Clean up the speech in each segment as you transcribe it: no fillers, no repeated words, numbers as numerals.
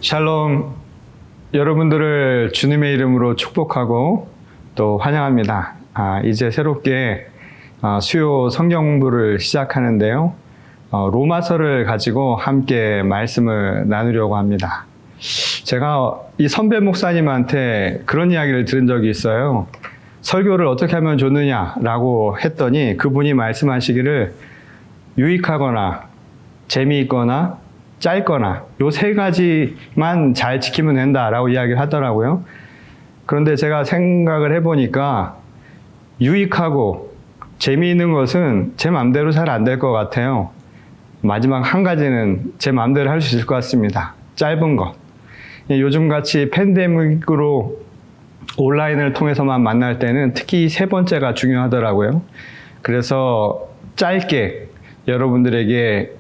샬롬, 여러분들을 주님의 이름으로 축복하고 또 환영합니다. 이제 새롭게 수요 성경 공부를 시작하는데요. 로마서를 가지고 함께 말씀을 나누려고 합니다. 제가 이 선배 목사님한테 그런 이야기를 들은 적이 있어요. 설교를 어떻게 하면 좋느냐라고 했더니 그분이 말씀하시기를 유익하거나 재미있거나 짧거나 요 세 가지만 잘 지키면 된다라고 이야기를 하더라고요. 그런데 제가 생각을 해보니까 유익하고 재미있는 것은 제 마음대로 잘 안 될 것 같아요. 마지막 한 가지는 제 마음대로 할 수 있을 것 같습니다. 짧은 것. 요즘같이 팬데믹으로 온라인을 통해서만 만날 때는 특히 세 번째가 중요하더라고요. 그래서 짧게 여러분들에게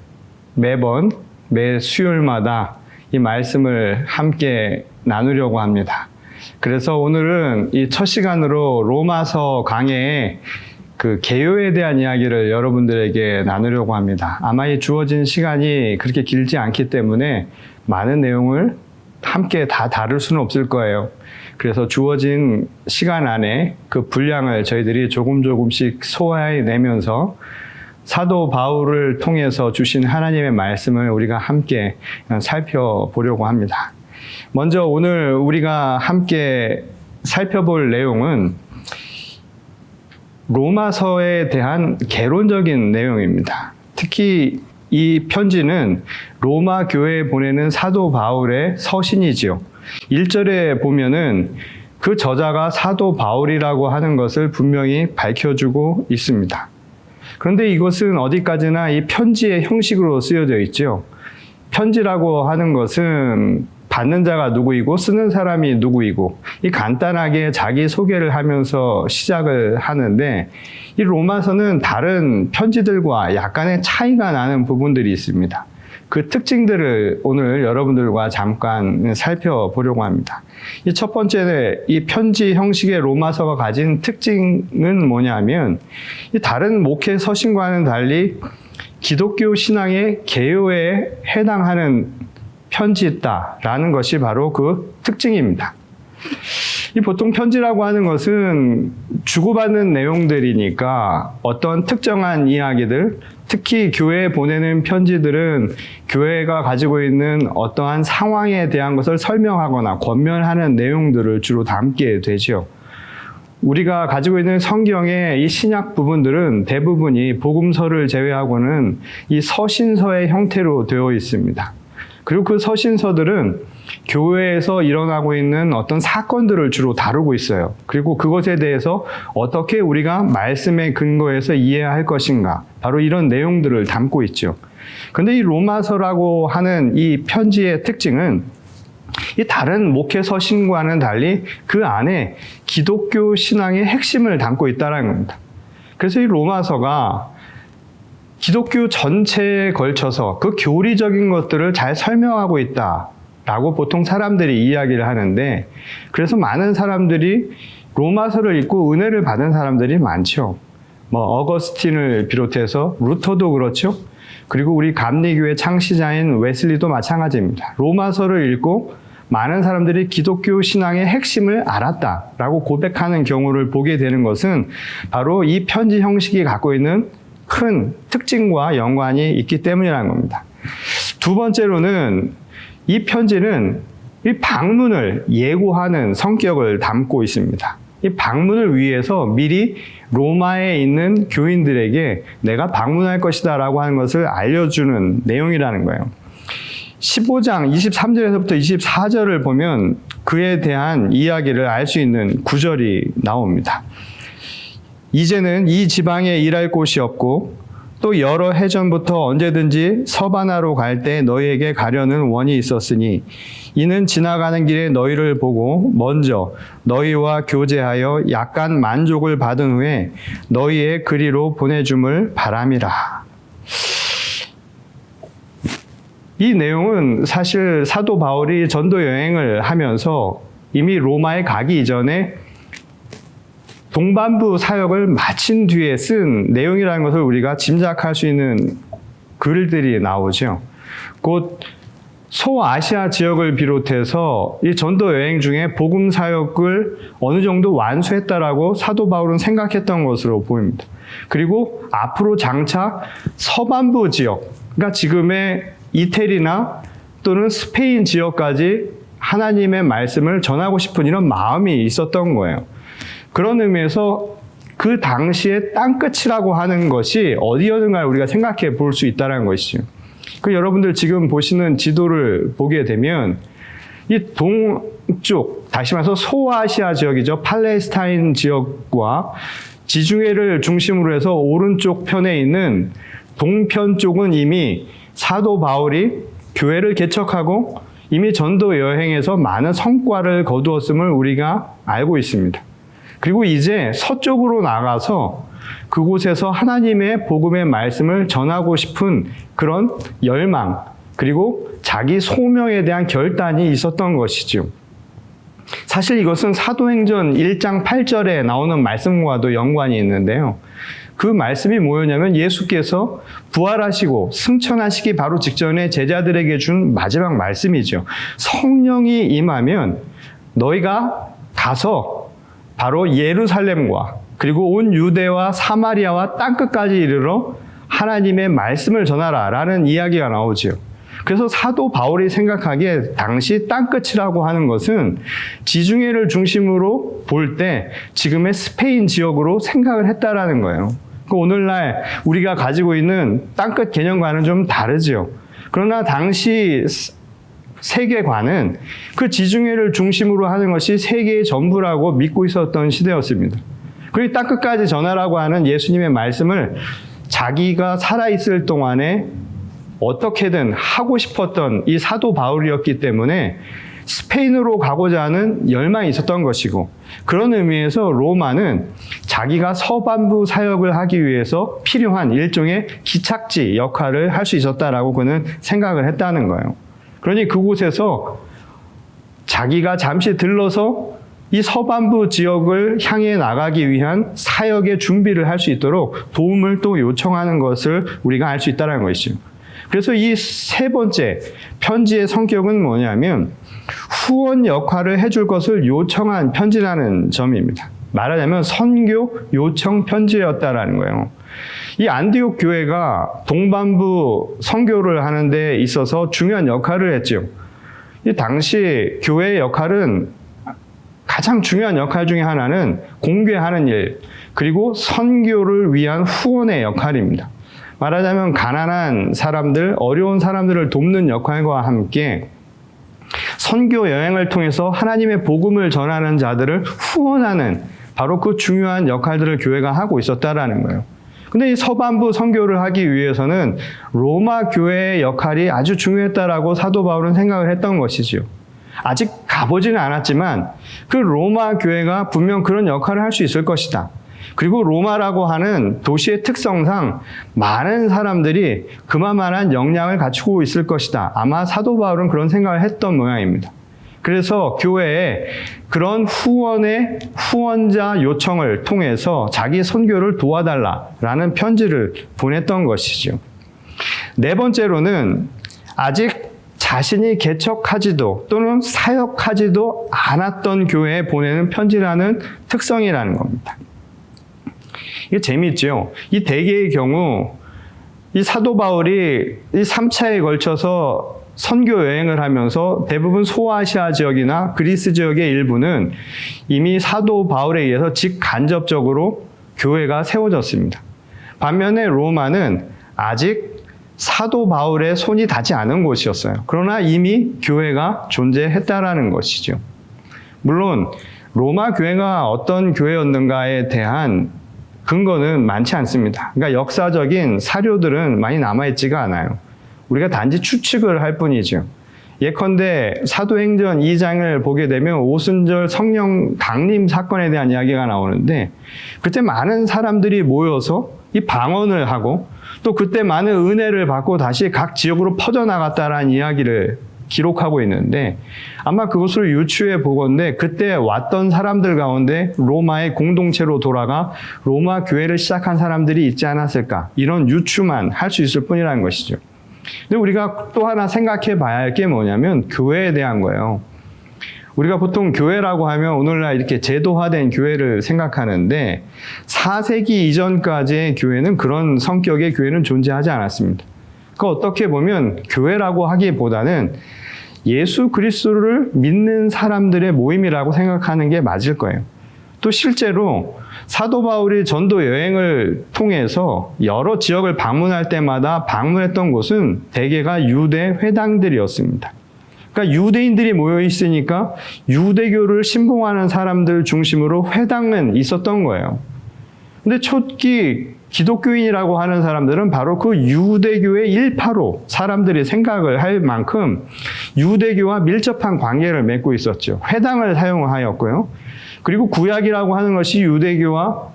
매번 매 수요일마다 이 말씀을 함께 나누려고 합니다. 그래서 오늘은 이 첫 시간으로 로마서 강해의 그 개요에 대한 이야기를 여러분들에게 나누려고 합니다. 아마 이 주어진 시간이 그렇게 길지 않기 때문에 많은 내용을 함께 다 다룰 수는 없을 거예요. 그래서 주어진 시간 안에 그 분량을 저희들이 조금씩 소화해내면서 사도 바울을 통해서 주신 하나님의 말씀을 우리가 함께 살펴보려고 합니다. 먼저 오늘 우리가 함께 살펴볼 내용은 로마서에 대한 개론적인 내용입니다. 특히 이 편지는 로마 교회에 보내는 사도 바울의 서신이지요. 1절에 보면은 그 저자가 사도 바울이라고 하는 것을 분명히 밝혀주고 있습니다. 그런데 이것은 어디까지나 이 편지의 형식으로 쓰여져 있죠. 편지라고 하는 것은 받는 자가 누구이고 쓰는 사람이 누구이고 이 간단하게 자기 소개를 하면서 시작을 하는데 이 로마서는 다른 편지들과 약간의 차이가 나는 부분들이 있습니다. 그 특징들을 오늘 여러분들과 잠깐 살펴보려고 합니다. 이 첫 번째, 이 편지 형식의 로마서가 가진 특징은 뭐냐면 이 다른 목회 서신과는 달리 기독교 신앙의 개요에 해당하는 편지다라는 것이 바로 그 특징입니다. 이 보통 편지라고 하는 것은 주고받는 내용들이니까 어떤 특정한 이야기들, 특히 교회에 보내는 편지들은 교회가 가지고 있는 어떠한 상황에 대한 것을 설명하거나 권면하는 내용들을 주로 담게 되죠. 우리가 가지고 있는 성경의 이 신약 부분들은 대부분이 복음서를 제외하고는 이 서신서의 형태로 되어 있습니다. 그리고 그 서신서들은 교회에서 일어나고 있는 어떤 사건들을 주로 다루고 있어요. 그리고 그것에 대해서 어떻게 우리가 말씀의 근거에서 이해해야 할 것인가, 바로 이런 내용들을 담고 있죠. 그런데 이 로마서라고 하는 이 편지의 특징은 이 다른 목회 서신과는 달리 그 안에 기독교 신앙의 핵심을 담고 있다는 겁니다. 그래서 이 로마서가 기독교 전체에 걸쳐서 그 교리적인 것들을 잘 설명하고 있다라고 보통 사람들이 이야기를 하는데, 그래서 많은 사람들이 로마서를 읽고 은혜를 받은 사람들이 많죠. 어거스틴을 비롯해서 루터도 그렇죠. 그리고 우리 감리교회 창시자인 웨슬리도 마찬가지입니다. 로마서를 읽고 많은 사람들이 기독교 신앙의 핵심을 알았다라고 고백하는 경우를 보게 되는 것은 바로 이 편지 형식이 갖고 있는 큰 특징과 연관이 있기 때문이라는 겁니다. 두 번째로는 이 편지는 이 방문을 예고하는 성격을 담고 있습니다. 이 방문을 위해서 미리 로마에 있는 교인들에게 내가 방문할 것이다 라고 하는 것을 알려주는 내용이라는 거예요. 15장 23절에서부터 24절을 보면 그에 대한 이야기를 알 수 있는 구절이 나옵니다. 이제는 이 지방에 일할 곳이 없고 또 여러 해 전부터 언제든지 서바나로 갈 때 너희에게 가려는 원이 있었으니 이는 지나가는 길에 너희를 보고 먼저 너희와 교제하여 약간 만족을 받은 후에 너희의 그리로 보내줌을 바람이라. 이 내용은 사실 사도 바울이 전도 여행을 하면서 이미 로마에 가기 이전에 동반부 사역을 마친 뒤에 쓴 내용이라는 것을 우리가 짐작할 수 있는 글들이 나오죠. 곧 소아시아 지역을 비롯해서 이 전도 여행 중에 복음 사역을 어느 정도 완수했다라고 사도 바울은 생각했던 것으로 보입니다. 그리고 앞으로 장차 서반부 지역, 그러니까 지금의 이태리나 또는 스페인 지역까지 하나님의 말씀을 전하고 싶은 이런 마음이 있었던 거예요. 그런 의미에서 그 당시의 땅끝이라고 하는 것이 어디였는가 우리가 생각해 볼 수 있다는 것이죠. 그 여러분들 지금 보시는 지도를 보게 되면 이 동쪽, 다시 말해서 소아시아 지역이죠. 팔레스타인 지역과 지중해를 중심으로 해서 오른쪽 편에 있는 동편 쪽은 이미 사도 바울이 교회를 개척하고 이미 전도 여행에서 많은 성과를 거두었음을 우리가 알고 있습니다. 그리고 이제 서쪽으로 나가서 그곳에서 하나님의 복음의 말씀을 전하고 싶은 그런 열망, 그리고 자기 소명에 대한 결단이 있었던 것이죠. 사실 이것은 사도행전 1장 8절에 나오는 말씀과도 연관이 있는데요. 그 말씀이 뭐였냐면 예수께서 부활하시고 승천하시기 바로 직전에 제자들에게 준 마지막 말씀이죠. 성령이 임하면 너희가 가서 바로 예루살렘과 그리고 온 유대와 사마리아와 땅끝까지 이르러 하나님의 말씀을 전하라 라는 이야기가 나오죠. 그래서 사도 바울이 생각하기에 당시 땅끝이라고 하는 것은 지중해를 중심으로 볼 때 지금의 스페인 지역으로 생각을 했다라는 거예요. 오늘날 우리가 가지고 있는 땅끝 개념과는 좀 다르죠. 그러나 당시 세계관은 그 지중해를 중심으로 하는 것이 세계의 전부라고 믿고 있었던 시대였습니다. 그리고 땅끝까지 전하라고 하는 예수님의 말씀을 자기가 살아있을 동안에 어떻게든 하고 싶었던 이 사도 바울이었기 때문에 스페인으로 가고자 하는 열망이 있었던 것이고, 그런 의미에서 로마는 자기가 서반부 사역을 하기 위해서 필요한 일종의 기착지 역할을 할 수 있었다라고 그는 생각을 했다는 거예요. 그러니 그곳에서 자기가 잠시 들러서 이 서반부 지역을 향해 나가기 위한 사역의 준비를 할 수 있도록 도움을 또 요청하는 것을 우리가 알 수 있다는 것이죠. 그래서 이 세 번째 편지의 성격은 뭐냐면 후원 역할을 해줄 것을 요청한 편지라는 점입니다. 말하자면 선교 요청 편지였다라는 거예요. 이 안디옥 교회가 동반부 선교를 하는 데 있어서 중요한 역할을 했죠. 이 당시 교회의 역할은 가장 중요한 역할 중에 하나는 공개하는 일, 그리고 선교를 위한 후원의 역할입니다. 말하자면 가난한 사람들, 어려운 사람들을 돕는 역할과 함께 선교 여행을 통해서 하나님의 복음을 전하는 자들을 후원하는 바로 그 중요한 역할들을 교회가 하고 있었다라는 거예요. 근데 이 서반부 선교를 하기 위해서는 로마 교회의 역할이 아주 중요했다라고 사도 바울은 생각을 했던 것이지요. 아직 가보지는 않았지만 그 로마 교회가 분명 그런 역할을 할 수 있을 것이다. 그리고 로마라고 하는 도시의 특성상 많은 사람들이 그만한 역량을 갖추고 있을 것이다. 아마 사도 바울은 그런 생각을 했던 모양입니다. 그래서 교회에 그런 후원자 요청을 통해서 자기 선교를 도와달라라는 편지를 보냈던 것이죠. 네 번째로는 아직 자신이 개척하지도 또는 사역하지도 않았던 교회에 보내는 편지라는 특성이라는 겁니다. 이게 재미있죠. 이 대개의 경우 이 사도 바울이 이 3차에 걸쳐서 선교 여행을 하면서 대부분 소아시아 지역이나 그리스 지역의 일부는 이미 사도 바울에 의해서 직간접적으로 교회가 세워졌습니다. 반면에 로마는 아직 사도 바울의 손이 닿지 않은 곳이었어요. 그러나 이미 교회가 존재했다라는 것이죠. 물론 로마 교회가 어떤 교회였는가에 대한 근거는 많지 않습니다. 그러니까 역사적인 사료들은 많이 남아있지가 않아요. 우리가 단지 추측을 할 뿐이죠. 예컨대 사도행전 2장을 보게 되면 오순절 성령 강림 사건에 대한 이야기가 나오는데, 그때 많은 사람들이 모여서 이 방언을 하고 또 그때 많은 은혜를 받고 다시 각 지역으로 퍼져나갔다라는 이야기를 기록하고 있는데, 아마 그것을 유추해 보건대 그때 왔던 사람들 가운데 로마의 공동체로 돌아가 로마 교회를 시작한 사람들이 있지 않았을까, 이런 유추만 할 수 있을 뿐이라는 것이죠. 근데 우리가 또 하나 생각해 봐야 할 게 뭐냐면 교회에 대한 거예요. 우리가 보통 교회라고 하면 오늘날 이렇게 제도화된 교회를 생각하는데 4세기 이전까지의 교회는 그런 성격의 교회는 존재하지 않았습니다. 그러니까 어떻게 보면 교회라고 하기보다는 예수 그리스도를 믿는 사람들의 모임이라고 생각하는 게 맞을 거예요. 또 실제로 사도 바울이 전도 여행을 통해서 여러 지역을 방문할 때마다 방문했던 곳은 대개가 유대 회당들이었습니다. 그러니까 유대인들이 모여 있으니까 유대교를 신봉하는 사람들 중심으로 회당은 있었던 거예요. 근데 초기 기독교인이라고 하는 사람들은 바로 그 유대교의 일파로 사람들이 생각을 할 만큼 유대교와 밀접한 관계를 맺고 있었죠. 회당을 사용하였고요. 그리고 구약이라고 하는 것이 유대교와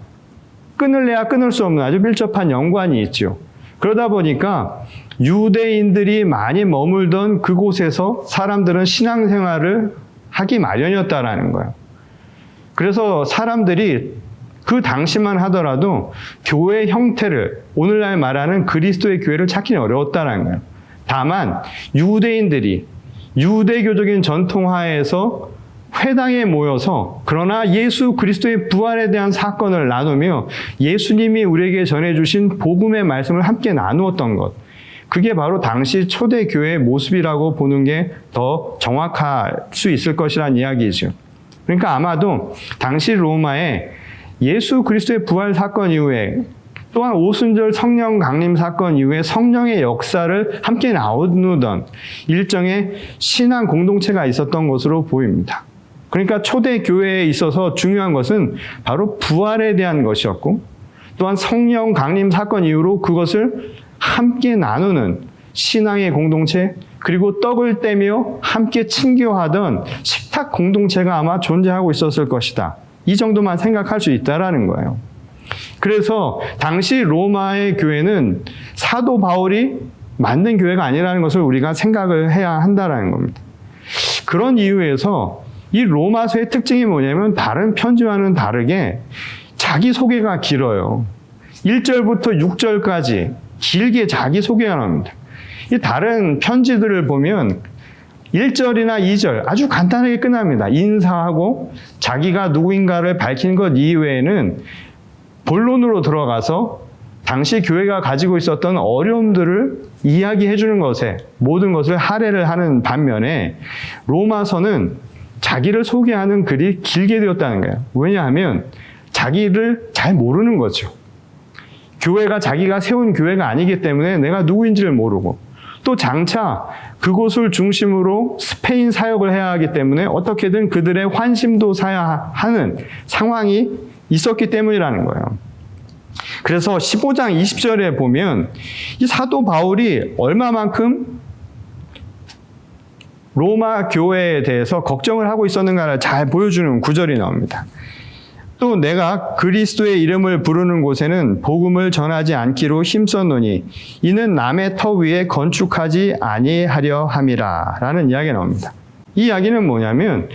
끊을래야 끊을 수 없는 아주 밀접한 연관이 있죠. 그러다 보니까 유대인들이 많이 머물던 그곳에서 사람들은 신앙생활을 하기 마련이었다라는 거예요. 그래서 사람들이 그 당시만 하더라도 교회 형태를 오늘날 말하는 그리스도의 교회를 찾기는 어려웠다는 거예요. 다만 유대인들이 유대교적인 전통하에서 회당에 모여서 그러나 예수 그리스도의 부활에 대한 사건을 나누며 예수님이 우리에게 전해주신 복음의 말씀을 함께 나누었던 것, 그게 바로 당시 초대 교회의 모습이라고 보는 게 더 정확할 수 있을 것이라는 이야기죠. 그러니까 아마도 당시 로마에 예수 그리스도의 부활 사건 이후에 또한 오순절 성령 강림 사건 이후에 성령의 역사를 함께 나누던 일정의 신앙 공동체가 있었던 것으로 보입니다. 그러니까 초대 교회에 있어서 중요한 것은 바로 부활에 대한 것이었고 또한 성령 강림 사건 이후로 그것을 함께 나누는 신앙의 공동체, 그리고 떡을 떼며 함께 친교하던 식탁 공동체가 아마 존재하고 있었을 것이다. 이 정도만 생각할 수 있다라는 거예요. 그래서 당시 로마의 교회는 사도 바울이 만든 교회가 아니라는 것을 우리가 생각을 해야 한다라는 겁니다. 그런 이유에서 이 로마서의 특징이 뭐냐면 다른 편지와는 다르게 자기소개가 길어요. 1절부터 6절까지 길게 자기소개가 나옵니다. 이 다른 편지들을 보면 1절이나 2절 아주 간단하게 끝납니다. 인사하고 자기가 누구인가를 밝힌 것 이외에는 본론으로 들어가서 당시 교회가 가지고 있었던 어려움들을 이야기해 주는 것에 모든 것을 할애를 하는 반면에 로마서는 자기를 소개하는 글이 길게 되었다는 거예요. 왜냐하면 자기를 잘 모르는 거죠. 교회가 자기가 세운 교회가 아니기 때문에 내가 누구인지를 모르고 또 장차 그곳을 중심으로 스페인 사역을 해야 하기 때문에 어떻게든 그들의 환심도 사야 하는 상황이 있었기 때문이라는 거예요. 그래서 15장 20절에 보면 이 사도 바울이 얼마만큼 로마 교회에 대해서 걱정을 하고 있었는가를 잘 보여주는 구절이 나옵니다. 또 내가 그리스도의 이름을 부르는 곳에는 복음을 전하지 않기로 힘썼노니 이는 남의 터 위에 건축하지 아니하려 함이라 라는 이야기가 나옵니다. 이 이야기는 뭐냐면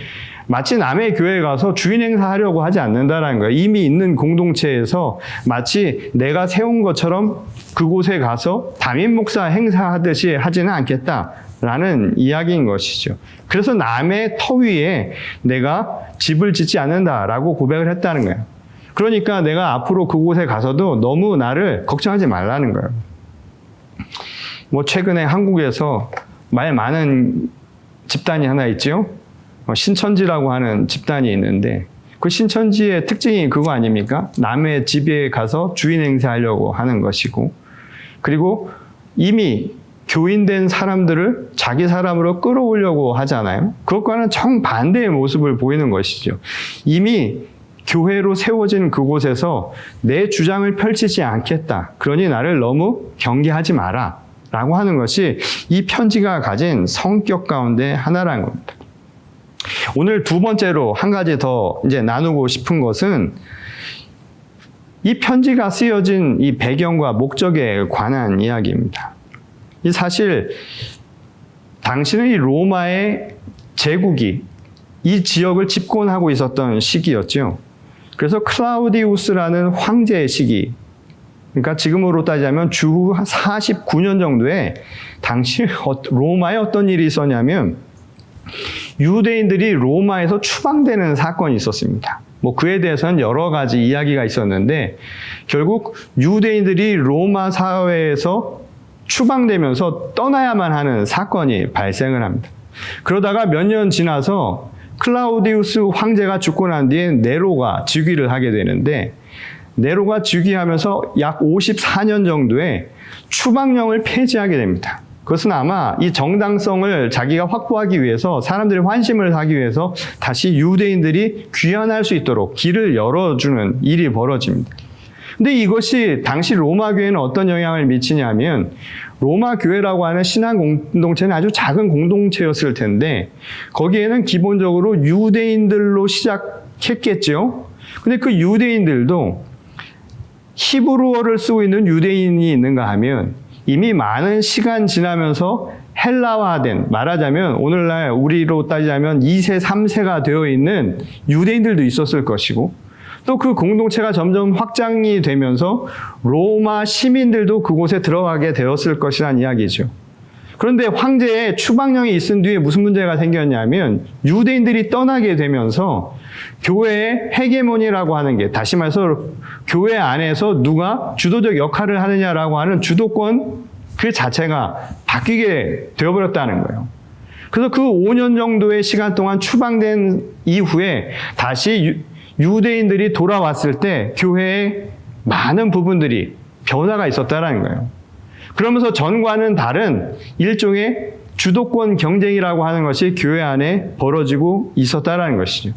마치 남의 교회에 가서 주인 행사하려고 하지 않는다라는 거예요. 이미 있는 공동체에서 마치 내가 세운 것처럼 그곳에 가서 담임 목사 행사하듯이 하지는 않겠다라는 이야기인 것이죠. 그래서 남의 터 위에 내가 집을 짓지 않는다라고 고백을 했다는 거예요. 그러니까 내가 앞으로 그곳에 가서도 너무 나를 걱정하지 말라는 거예요. 최근에 한국에서 말 많은 집단이 하나 있죠. 신천지라고 하는 집단이 있는데 그 신천지의 특징이 그거 아닙니까? 남의 집에 가서 주인 행세하려고 하는 것이고, 그리고 이미 교인된 사람들을 자기 사람으로 끌어오려고 하잖아요. 그것과는 정반대의 모습을 보이는 것이죠. 이미 교회로 세워진 그곳에서 내 주장을 펼치지 않겠다. 그러니 나를 너무 경계하지 마라. 라고 하는 것이 이 편지가 가진 성격 가운데 하나라는 겁니다. 오늘 두 번째로 한 가지 더 이제 나누고 싶은 것은 이 편지가 쓰여진 이 배경과 목적에 관한 이야기입니다. 이 사실 당시는 이 로마의 제국이 이 지역을 집권하고 있었던 시기였죠. 그래서 클라우디우스라는 황제의 시기, 그러니까 지금으로 따지자면 주후 49년 정도에 당시 로마에 어떤 일이 있었냐면 유대인들이 로마에서 추방되는 사건이 있었습니다. 뭐 그에 대해서는 여러 가지 이야기가 있었는데 결국 유대인들이 로마 사회에서 추방되면서 떠나야만 하는 사건이 발생을 합니다. 그러다가 몇 년 지나서 클라우디우스 황제가 죽고 난 뒤에 네로가 즉위를 하게 되는데 네로가 즉위하면서 약 54년 정도에 추방령을 폐지하게 됩니다. 그것은 아마 이 정당성을 자기가 확보하기 위해서 사람들의 환심을 사기 위해서 다시 유대인들이 귀환할 수 있도록 길을 열어주는 일이 벌어집니다. 근데 이것이 당시 로마 교회는 어떤 영향을 미치냐면 로마 교회라고 하는 신앙 공동체는 아주 작은 공동체였을 텐데 거기에는 기본적으로 유대인들로 시작했겠죠. 근데 그 유대인들도 히브리어를 쓰고 있는 유대인이 있는가 하면 이미 많은 시간 지나면서 헬라화된, 말하자면 오늘날 우리로 따지자면 2세, 3세가 되어 있는 유대인들도 있었을 것이고 또 그 공동체가 점점 확장이 되면서 로마 시민들도 그곳에 들어가게 되었을 것이라는 이야기죠. 그런데 황제의 추방령이 있은 뒤에 무슨 문제가 생겼냐면 유대인들이 떠나게 되면서 교회의 헤게모니라고 하는 게, 다시 말해서 교회 안에서 누가 주도적 역할을 하느냐라고 하는 주도권 그 자체가 바뀌게 되어버렸다는 거예요. 그래서 그 5년 정도의 시간 동안 추방된 이후에 다시 유대인들이 돌아왔을 때 교회의 많은 부분들이 변화가 있었다는 거예요. 그러면서 전과는 다른 일종의 주도권 경쟁이라고 하는 것이 교회 안에 벌어지고 있었다는 것이죠.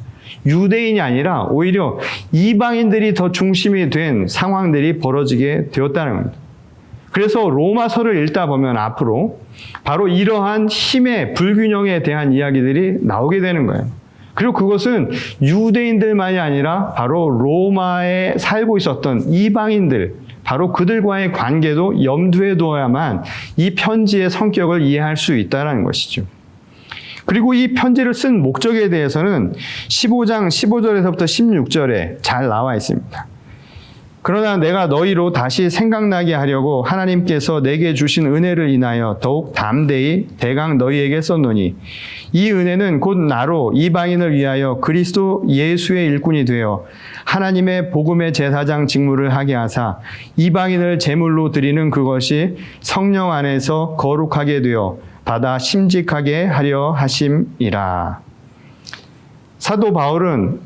유대인이 아니라 오히려 이방인들이 더 중심이 된 상황들이 벌어지게 되었다는 겁니다. 그래서 로마서를 읽다 보면 앞으로 바로 이러한 힘의 불균형에 대한 이야기들이 나오게 되는 거예요. 그리고 그것은 유대인들만이 아니라 바로 로마에 살고 있었던 이방인들, 바로 그들과의 관계도 염두에 두어야만 이 편지의 성격을 이해할 수 있다는 것이죠. 그리고 이 편지를 쓴 목적에 대해서는 15장 15절에서부터 16절에 잘 나와 있습니다. 그러나 내가 너희로 다시 생각나게 하려고 하나님께서 내게 주신 은혜를 인하여 더욱 담대히 대강 너희에게 썼노니 이 은혜는 곧 나로 이방인을 위하여 그리스도 예수의 일꾼이 되어 하나님의 복음의 제사장 직무를 하게 하사 이방인을 제물로 드리는 그것이 성령 안에서 거룩하게 되어 받아 심직하게 하려 하심이라. 사도 바울은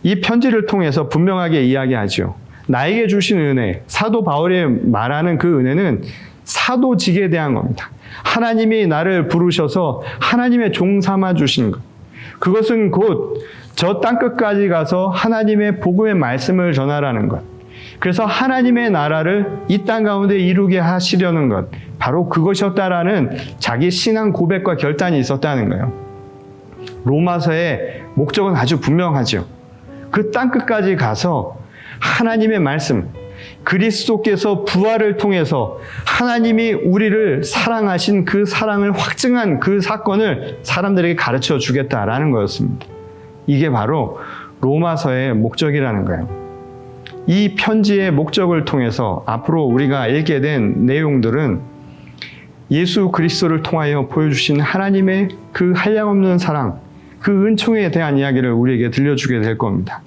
이 편지를 통해서 분명하게 이야기하죠. 나에게 주신 은혜, 사도 바울이 말하는 그 은혜는 사도직에 대한 겁니다. 하나님이 나를 부르셔서 하나님의 종 삼아 주신 것. 그것은 곧 저 땅끝까지 가서 하나님의 복음의 말씀을 전하라는 것. 그래서 하나님의 나라를 이 땅 가운데 이루게 하시려는 것. 바로 그것이었다라는 자기 신앙 고백과 결단이 있었다는 거예요. 로마서의 목적은 아주 분명하죠. 그 땅끝까지 가서 하나님의 말씀, 그리스도께서 부활을 통해서 하나님이 우리를 사랑하신 그 사랑을 확증한 그 사건을 사람들에게 가르쳐 주겠다라는 거였습니다. 이게 바로 로마서의 목적이라는 거예요. 이 편지의 목적을 통해서 앞으로 우리가 읽게 된 내용들은 예수 그리스도를 통하여 보여주신 하나님의 그 한량없는 사랑, 그 은총에 대한 이야기를 우리에게 들려주게 될 겁니다.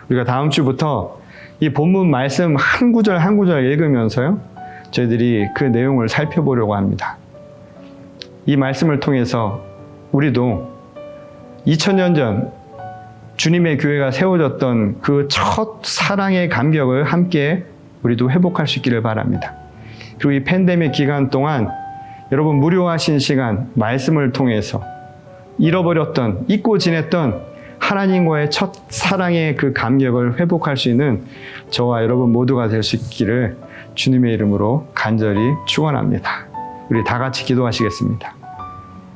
우리가 다음 주부터 이 본문 말씀 한 구절 한 구절 읽으면서요, 저희들이 그 내용을 살펴보려고 합니다. 이 말씀을 통해서 우리도 2000년 전 주님의 교회가 세워졌던 그 첫 사랑의 감격을 함께 우리도 회복할 수 있기를 바랍니다. 그리고 이 팬데믹 기간 동안 여러분 무료하신 시간 말씀을 통해서 잃어버렸던, 잊고 지냈던 하나님과의 첫 사랑의 그 감격을 회복할 수 있는 저와 여러분 모두가 될 수 있기를 주님의 이름으로 간절히 축원합니다. 우리 다 같이 기도하시겠습니다.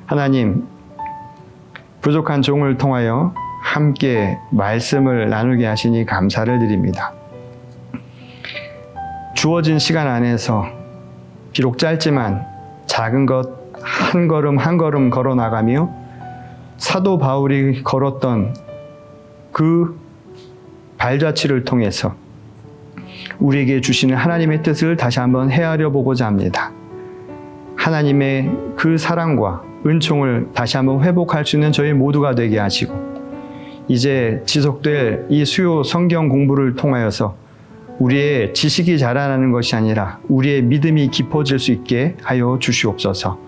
하나님, 부족한 종을 통하여 함께 말씀을 나누게 하시니 감사를 드립니다. 주어진 시간 안에서 비록 짧지만 작은 것 한 걸음 한 걸음 걸어 나가며 사도 바울이 걸었던 그 발자취를 통해서 우리에게 주시는 하나님의 뜻을 다시 한번 헤아려 보고자 합니다. 하나님의 그 사랑과 은총을 다시 한번 회복할 수 있는 저희 모두가 되게 하시고, 이제 지속될 이 수요 성경 공부를 통하여서 우리의 지식이 자라나는 것이 아니라 우리의 믿음이 깊어질 수 있게 하여 주시옵소서.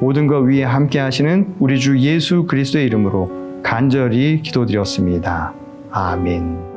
모든 것 위에 함께 하시는 우리 주 예수 그리스도의 이름으로 간절히 기도드렸습니다. 아멘.